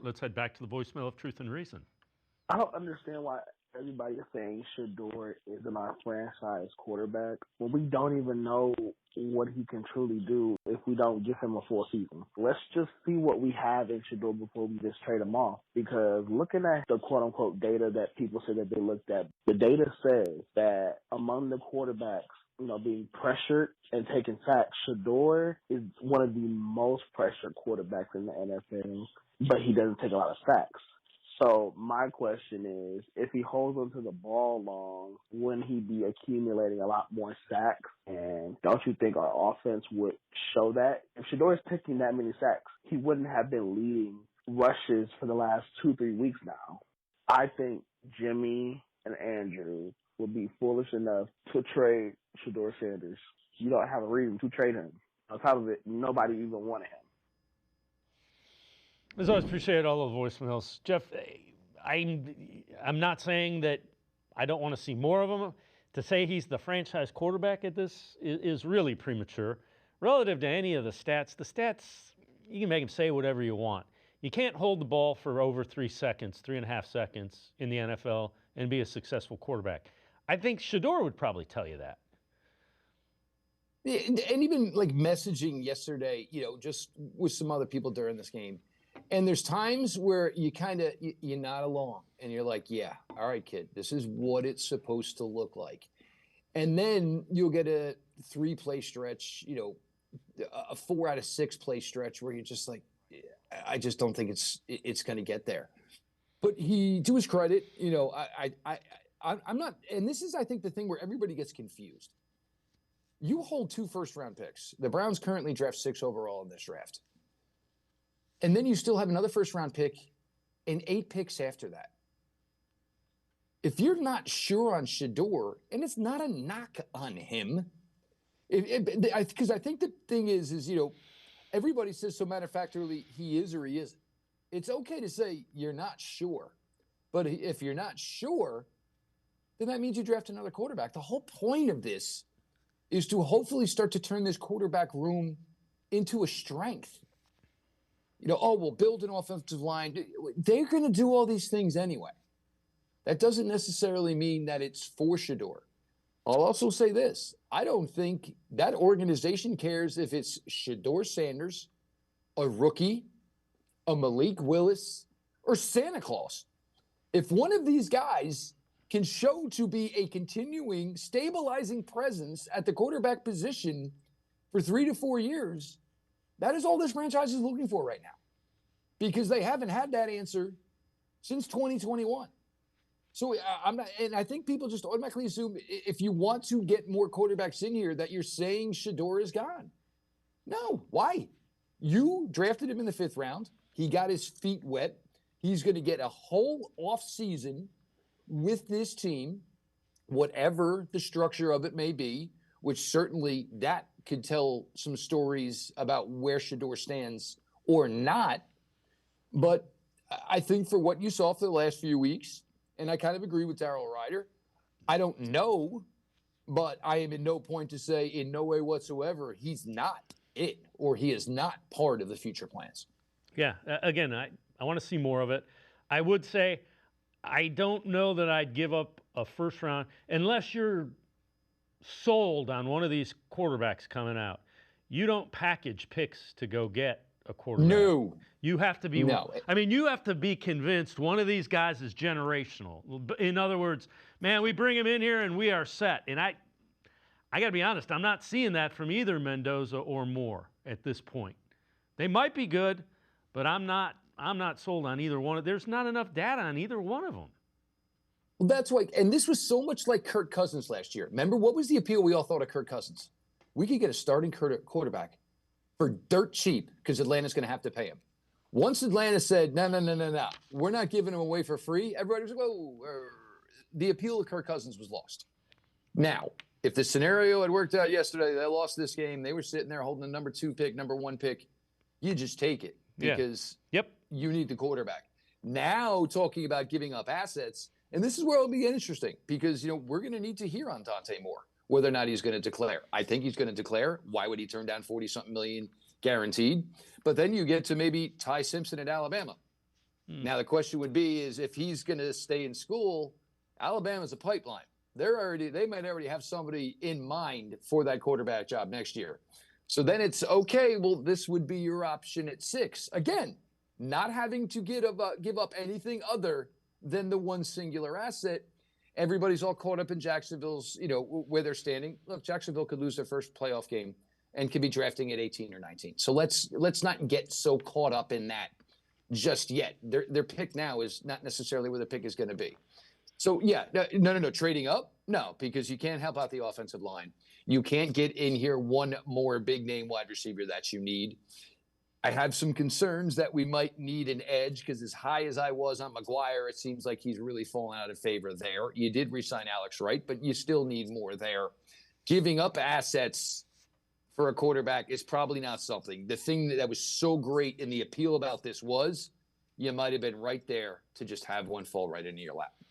Let's head back to the voicemail of Truth and Reason. I don't understand why everybody is saying Shedeur isn't our franchise quarterback when we don't even know what he can truly do if we don't give him a full season. Let's just see what we have in Shedeur before we just trade him off. Because looking at the quote-unquote data that people say that they looked at, the data says that among the quarterbacks, being pressured and taking sacks, Shedeur is one of the most pressured quarterbacks in the NFL, but he doesn't take a lot of sacks. So my question is, if he holds onto the ball long, wouldn't he be accumulating a lot more sacks? And don't you think our offense would show that? If Shedeur is taking that many sacks, he wouldn't have been leading rushes for the last 2-3 weeks now. I think Jimmy and Andrew would be foolish enough to trade Shedeur Sanders. You don't have a reason to trade him. On top of it, nobody even wanted him. As always, appreciate all the voicemails. Jeff, I'm not saying that I don't want to see more of him. To say he's the franchise quarterback at this is really premature. Relative to any of the stats, you can make him say whatever you want. You can't hold the ball for over 3.5 seconds in the NFL and be a successful quarterback. I think Shedeur would probably tell you that. And even like messaging yesterday, just with some other people during this game. And there's times where you you nod along and you're like, yeah, all right, kid, this is what it's supposed to look like. And then you'll get a 3-play stretch, a 4 out of 6 play stretch where you're just like, I just don't think it's going to get there. But to his credit, I'm not, and this is, I think, the thing where everybody gets confused. You hold 2 first-round picks. The Browns currently draft 6 overall in this draft. And then you still have another first-round pick and 8 picks after that. If you're not sure on Shedeur, and it's not a knock on him, because I think the thing is everybody says so matter-of-factly he is or he isn't. It's okay to say you're not sure. But if you're not sure, then that means you draft another quarterback. The whole point of this is to hopefully start to turn this quarterback room into a strength. We'll build an offensive line. They're going to do all these things anyway. That doesn't necessarily mean that it's for Shedeur. I'll also say this. I don't think that organization cares if it's Shedeur Sanders, a rookie, a Malik Willis, or Santa Claus. If one of these guys can show to be a continuing, stabilizing presence at the quarterback position for 3 to 4 years, that is all this franchise is looking for right now, because they haven't had that answer since 2021. So I think people just automatically assume if you want to get more quarterbacks in here that you're saying Shedeur is gone. No, why? You drafted him in the 5th round. He got his feet wet. He's going to get a whole off season with this team, whatever the structure of it may be, which certainly that could tell some stories about where Shedeur stands or not. But I think for what you saw for the last few weeks, and I kind of agree with Darryl Ryder, I don't know, but I am in no point to say in no way whatsoever he's not it or he is not part of the future plans. Yeah, again, I want to see more of it. I would say I don't know that I'd give up a first round unless you're sold on one of these quarterbacks coming out. You don't package picks to go get a quarterback. No. You have to be, no. I mean, you have to be convinced one of these guys is generational. In other words, man, we bring him in here and we are set. And I got to be honest, I'm not seeing that from either Mendoza or Moore at this point. They might be good, but I'm not sold on either one. There's not enough data on either one of them. Well, that's why, and this was so much like Kirk Cousins last year. Remember, what was the appeal we all thought of Kirk Cousins? We could get a starting quarterback for dirt cheap because Atlanta's going to have to pay him. Once Atlanta said, no, we're not giving him away for free, everybody was like, whoa, the appeal of Kirk Cousins was lost. Now, if the scenario had worked out yesterday, they lost this game, they were sitting there holding the number 2 pick, number 1 pick, you just take it because you need the quarterback. Now, talking about giving up assets, and this is where it'll be interesting because, we're going to need to hear on Dante Moore whether or not he's going to declare. I think he's going to declare. Why would he turn down 40-something million guaranteed? But then you get to maybe Ty Simpson at Alabama. Now, the question would be is if he's going to stay in school, Alabama's a pipeline. They might already have somebody in mind for that quarterback job next year. So then it's okay. Well, this would be your option at 6. Again, not having to give up anything other than the one singular asset. Everybody's all caught up in Jacksonville's, where they're standing. Look, Jacksonville could lose their first playoff game and could be drafting at 18 or 19. So let's not get so caught up in that just yet. Their pick now is not necessarily where the pick is going to be. So yeah, no, trading up, no, because you can't help out the offensive line. You can't get in here one more big name wide receiver that you need. I have some concerns that we might need an edge because as high as I was on McGuire, it seems like he's really fallen out of favor there. You did re-sign Alex Wright, but you still need more there. Giving up assets for a quarterback is probably not something. The thing that was so great in the appeal about this was you might have been right there to just have one fall right into your lap.